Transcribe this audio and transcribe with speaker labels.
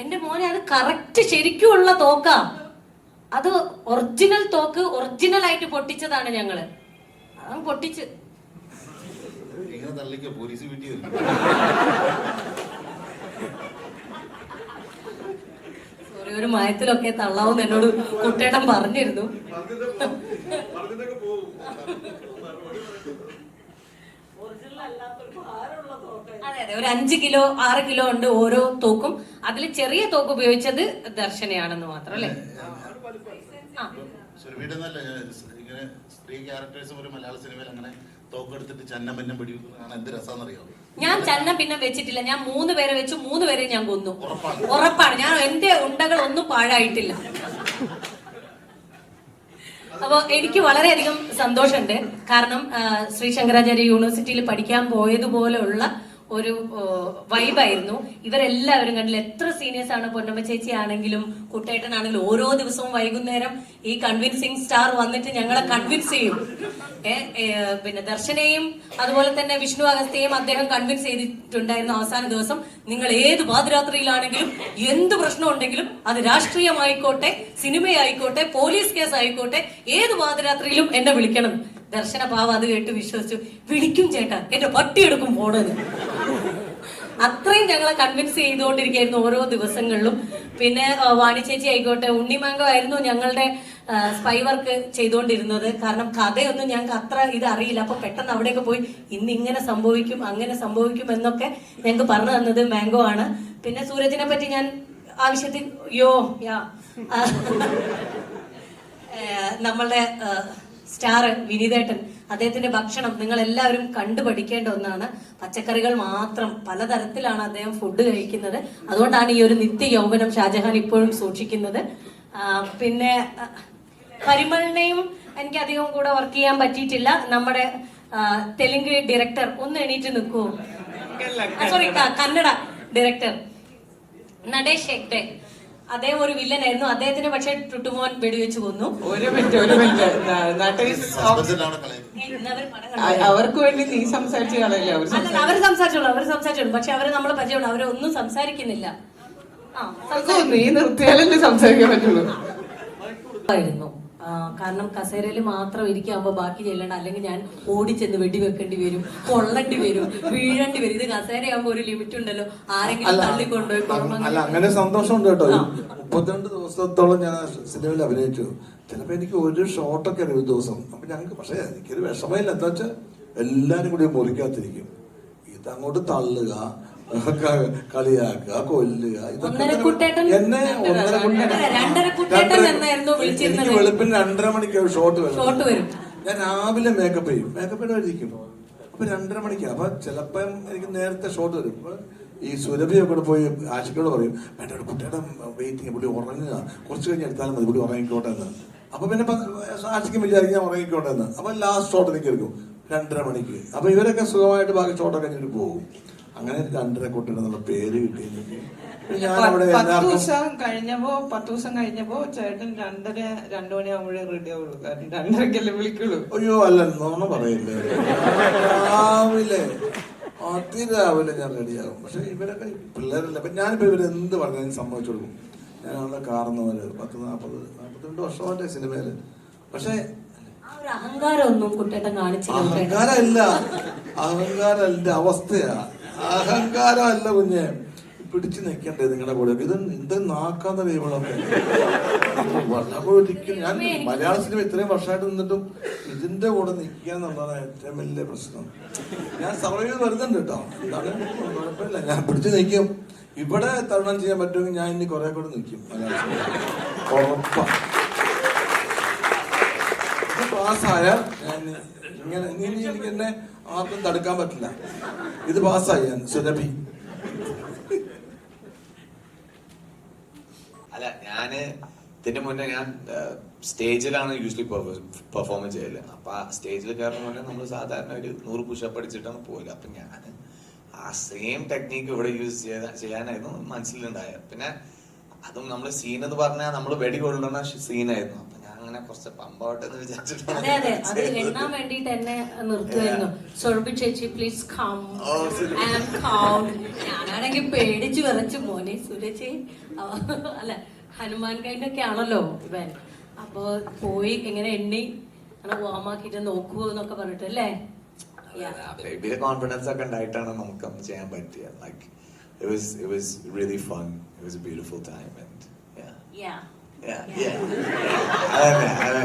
Speaker 1: എന്റെ മോനെ അത് കറക്റ്റ് ശരിക്കുള്ള തോക്കാ. അത് ഒറിജിനൽ തോക്ക്, ഒറിജിനൽ ആയിട്ട് പൊട്ടിച്ചതാണ് ഞങ്ങള്. അത് പൊട്ടിച്ച് ഒരു മയത്തിലൊക്കെ തള്ളാവും എന്നോട് കുട്ടേട്ടൻ പറഞ്ഞിരുന്നു. അതെ അതെ, ഒരു 5 കിലോ 6 കിലോ ഉണ്ട് ഓരോ തോക്കും. അതിൽ ചെറിയ തോക്ക് ഉപയോഗിച്ചത് ദർശനയാണെന്ന് മാത്രം അല്ലേ? ഞാൻ ചന്നം പിന്നെ വെച്ചിട്ടില്ല. ഞാൻ 3 പേരെ വെച്ചു, 3 പേരെ ഞാൻ കൊന്നു. ഉറപ്പാണ്. ഞാൻ എന്റെ ഉണ്ടകൾ ഒന്നും പാഴായിട്ടില്ല. അപ്പൊ എനിക്ക് വളരെയധികം സന്തോഷമുണ്ട്. കാരണം ശ്രീ ശങ്കരാചാര്യ യൂണിവേഴ്സിറ്റിയിൽ പഠിക്കാൻ പോയതുപോലെയുള്ള ഒരു വൈബായിരുന്നു. ഇവരെല്ലാവരും കണ്ടില്ല. എത്ര സീനിയേഴ്സ് ആണ്. പൊന്നമ്മ ചേച്ചി ആണെങ്കിലും കുട്ടേട്ടനാണെങ്കിലും ഓരോ ദിവസവും വൈകുന്നേരം ഈ കൺവിൻസിങ് സ്റ്റാർ വന്നിട്ട് ഞങ്ങളെ കൺവിൻസ് ചെയ്യും. പിന്നെ ദർശനയും അതുപോലെ തന്നെ വിഷ്ണു അഗസ്ത്യയും അദ്ദേഹം കൺവിൻസ് ചെയ്തിട്ടുണ്ടായിരുന്നു. അവസാന ദിവസം നിങ്ങൾ ഏത് പാതിരാത്രിയിലാണെങ്കിലും എന്ത് പ്രശ്നം ഉണ്ടെങ്കിലും അത് രാഷ്ട്രീയമായിക്കോട്ടെ, സിനിമയായിക്കോട്ടെ, പോലീസ് കേസ് ആയിക്കോട്ടെ, ഏത് പാതിരാത്രിയിലും എന്നെ വിളിക്കണം. ദർശന പാവ അത് കേട്ട് വിശ്വസിച്ചു. വിളിക്കും ചേട്ടാ, എന്റെ പട്ടിയെടുക്കും ഫോണെന്ന്. അത്രയും ഞങ്ങളെ കൺവിൻസ് ചെയ്തുകൊണ്ടിരിക്കുകയായിരുന്നു ഓരോ ദിവസങ്ങളിലും. പിന്നെ വാണി ചേച്ചി ആയിക്കോട്ടെ, ഉണ്ണിമാങ്കോ ആയിരുന്നു ഞങ്ങളുടെ സ്പൈ വർക്ക് ചെയ്തുകൊണ്ടിരുന്നത്. കാരണം കഥയൊന്നും ഞങ്ങൾക്ക് അത്ര ഇത് അറിയില്ല. അപ്പൊ പെട്ടെന്ന് അവിടെയൊക്കെ പോയി ഇന്ന് ഇങ്ങനെ സംഭവിക്കും അങ്ങനെ സംഭവിക്കും എന്നൊക്കെ ഞങ്ങൾക്ക് പറഞ്ഞു തന്നത് മാംഗോ ആണ്. പിന്നെ സൂരജിനെ പറ്റി ഞാൻ ആവശ്യത്തിൽ നമ്മളുടെ സ്റ്റാർ വിനീതേട്ടൻ, അദ്ദേഹത്തിന്റെ ഭക്ഷണം നിങ്ങൾ എല്ലാവരും കണ്ടുപഠിക്കേണ്ട ഒന്നാണ്. പച്ചക്കറികൾ മാത്രം, പലതരത്തിലാണ് അദ്ദേഹം ഫുഡ് കഴിക്കുന്നത്. അതുകൊണ്ടാണ് ഈ ഒരു നിത്യ യൗവനം ഷാജഹാൻ ഇപ്പോഴും സൂക്ഷിക്കുന്നത്. പിന്നെ പരിമളിനെയും എനിക്ക് അധികം കൂടെ വർക്ക് ചെയ്യാൻ പറ്റിയിട്ടില്ല. നമ്മുടെ തെലുങ്ക് ഡയറക്ടർ ഒന്ന് എണീറ്റ് നിൽക്കുവോ? Sorry, Kannada director Natesh Hegde. അദ്ദേഹം ഒരു വില്ലനായിരുന്നു. അദ്ദേഹത്തിന് പക്ഷെ ടുട്ടുമോൻ വെടിവെച്ച് കൊന്നു.
Speaker 2: ഒരു മിനിറ്റ് അവർക്ക് വേണ്ടി നീ സംസാരിച്ചു കളയില്ല.
Speaker 1: അവർ സംസാരിച്ചോളൂ. പക്ഷെ അവര് നമ്മളെ പരിചയമുള്ളൂ. അവരൊന്നും സംസാരിക്കുന്നില്ല.
Speaker 2: നീ നിർത്തിയാലല്ലേ സംസാരിക്കാൻ പറ്റുള്ളൂ.
Speaker 1: കാരണം കസേരയിൽ മാത്രം ഇരിക്കുമ്പോ ബാക്കി ചെല്ലണ്ട. അല്ലെങ്കിൽ ഞാൻ ഓടിച്ചെന്ന് വെടിവെക്കേണ്ടി വരും, കൊള്ളേണ്ടി വരും, വീഴേണ്ടി വരും. ഇത് കസേരയാകുമ്പോ ഒരു ലിമിറ്റ് ഉണ്ടല്ലോ. ആരെങ്കിലും തള്ളിക്കൊണ്ടുപോയി.
Speaker 3: അല്ല, അങ്ങനെ സന്തോഷമുണ്ട് കേട്ടോ. 32 ദിവസത്തോളം ഞാൻ സിനിമയിൽ അഭിനയിച്ചു. ചിലപ്പോ എനിക്ക് ഒരു ഷോട്ടൊക്കെ ഒരു ദിവസം. അപ്പൊ ഞങ്ങൾക്ക് പക്ഷെ എനിക്കൊരു വിഷമമില്ല. എന്താ വെച്ചാൽ എല്ലാരും കൂടി മുറിക്കാത്തിരിക്കും. ഇതങ്ങോട്ട് തള്ളുക, കളിയാക്കുക, കൊല്ലുക. എന്നെ എനിക്ക് വെളുപ്പിന് 2:30 മണിക്ക് ഷോട്ട് വരും. ഞാൻ രാവിലെ മേക്കപ്പ് ചെയ്യും. മേക്കപ്പ് ഇടാതിരിക്കും. അപ്പൊ 2:30 മണിക്ക്. അപ്പൊ ചിലപ്പം എനിക്ക് നേരത്തെ ഷോട്ട് വരും. ഈ സുരഭിയൊക്കെ പോയി ആശിക്കോട് പറയും, വേണ്ട കുട്ടിയുടെ വെയിറ്റിങ്, പുള്ളി ഉറങ്ങുക, കുറച്ച് കഴിഞ്ഞ് എടുത്താലും മതി, പുള്ളി ഉറങ്ങിക്കോട്ടെ എന്ന്. അപ്പൊ പിന്നെ ആശിക്കും വിചാരിക്കും ഞാൻ ഉറങ്ങിക്കോട്ടെ എന്ന്. അപ്പൊ ലാസ്റ്റ് ഷോട്ട് എനിക്ക് എടുക്കും 2:30 മണിക്ക്. അപ്പൊ ഇവരൊക്കെ സുഖമായിട്ട് ബാക്കി ഷോട്ടൊക്കെ കഴിഞ്ഞിട്ട് പോകും. അങ്ങനെ 2:30 കുട്ടിയുടെ പേര് കിട്ടി.
Speaker 2: 10 ദിവസം കഴിഞ്ഞപ്പോ ചേട്ടൻ 2 മണിയാകുമ്പോഴേ റെഡി ആവുള്ളൂ. കാരണം 2:30 വിളിക്കുള്ളൂ.
Speaker 3: അയ്യോ അല്ല, നോണ പറയില്ലേ. രാവിലെ അതിരാവിലെ ഞാൻ റെഡിയാകും. പക്ഷെ ഇവരൊക്കെ പിള്ളേരല്ല. അപ്പൊ ഞാനിപ്പോ ഇവരെന്ത് പറഞ്ഞാലും സമ്മതിച്ചു കൊടുക്കും. ഞാൻ അവളുടെ കാർന്നവര് 40-42 വർഷമായിട്ട് സിനിമയില്. പക്ഷെ അഹങ്കാരമല്ല, അഹങ്കാരമല്ല, അവസ്ഥയാ. അഹങ്കാരമല്ല കുഞ്ഞെ, പിടിച്ചു നിൽക്കണ്ടേ നിങ്ങളുടെ കൂടെ. ഇത് നാക്കാത്ത ദൈവങ്ങളൊക്കെ. ഒരിക്കലും ഞാൻ മലയാള സിനിമ ഇത്രയും വർഷമായിട്ട് നിന്നിട്ടും ഇതിന്റെ കൂടെ നിൽക്കുക എന്നുള്ളതാണ് ഏറ്റവും വലിയ പ്രശ്നം. ഞാൻ സർവൈവ് വരുന്നുണ്ട് കേട്ടോ. എന്താണ് കുഴപ്പമില്ല, ഞാൻ പിടിച്ചു നിൽക്കും. ഇവിടെ തരണം ചെയ്യാൻ പറ്റുമെങ്കിൽ ഞാൻ ഇനി കുറെ കൂടെ നിൽക്കും. മലയാള സിനിമ ഉറപ്പാ. പാസ്സായ ഞാൻ ഇങ്ങനെ എനിക്ക് എന്നെ ആർക്കും തടുക്കാൻ പറ്റില്ല. ഇത് പാസ്സായി ഞാൻ. സുരഭി
Speaker 4: അല്ല, ഞാന് ഇതിന്റെ മുന്നേ ഞാൻ സ്റ്റേജിലാണ് യൂഷ്വലി പെർഫോമൻസ് ചെയ്യല്. അപ്പൊ ആ സ്റ്റേജിൽ കയറുന്ന മുന്നേ നമ്മൾ സാധാരണ ഒരു 100 പുഷപ്പ് അടിച്ചിട്ടാണ് പോയില്ല. അപ്പൊ ഞാൻ ആ സെയിം ടെക്നീക്ക് ഇവിടെ യൂസ് ചെയ്യാനായിരുന്നു മനസ്സിലുണ്ടായത്. പിന്നെ അതും നമ്മള് സീൻ എന്ന് പറഞ്ഞാൽ നമ്മൾ വെടി കൊള്ളുന്ന സീനായിരുന്നു. അപ്പൊ ഞാൻ അങ്ങനെ കുറച്ച് പമ്പാവട്ടെ എന്ന് വിചാരിച്ചിട്ടാണ്
Speaker 1: അതെ അതെ, അത്
Speaker 4: ചെയ്തത്.
Speaker 1: എണ്ണാൻ വേണ്ടിട്ട് എന്നെ നിർത്തുമായിരുന്നു. സൊർബി ചേച്ചി പ്ലീസ് കം
Speaker 4: Oh, ശരി.
Speaker 1: And count. ഞാനാണെങ്കിൽ പേടിച്ച് വിറച്ചു, മോനെ സുരേച്ചി അല്ല ഹനുമാൻ കൈൻഡൊക്കെ ആണല്ലോ ഇവൻ. അപ്പൊ പോയി എങ്ങനെ എണ്ണി അങ്ങനെ വാമാക്കിട്ട് നോക്കുവോ എന്നൊക്കെ പറഞ്ഞിട്ട് അല്ലേ.
Speaker 4: ബേബിയുടെ കോൺഫിഡൻസ് ഒക്കെ ഉണ്ടായിട്ടാണ് നമുക്ക് അന്ന് ചെയ്യാൻ പറ്റിയത്. Like it was really fun. It was a beautiful time and yeah.
Speaker 1: Yeah.
Speaker 4: Yeah. Yeah. അതെ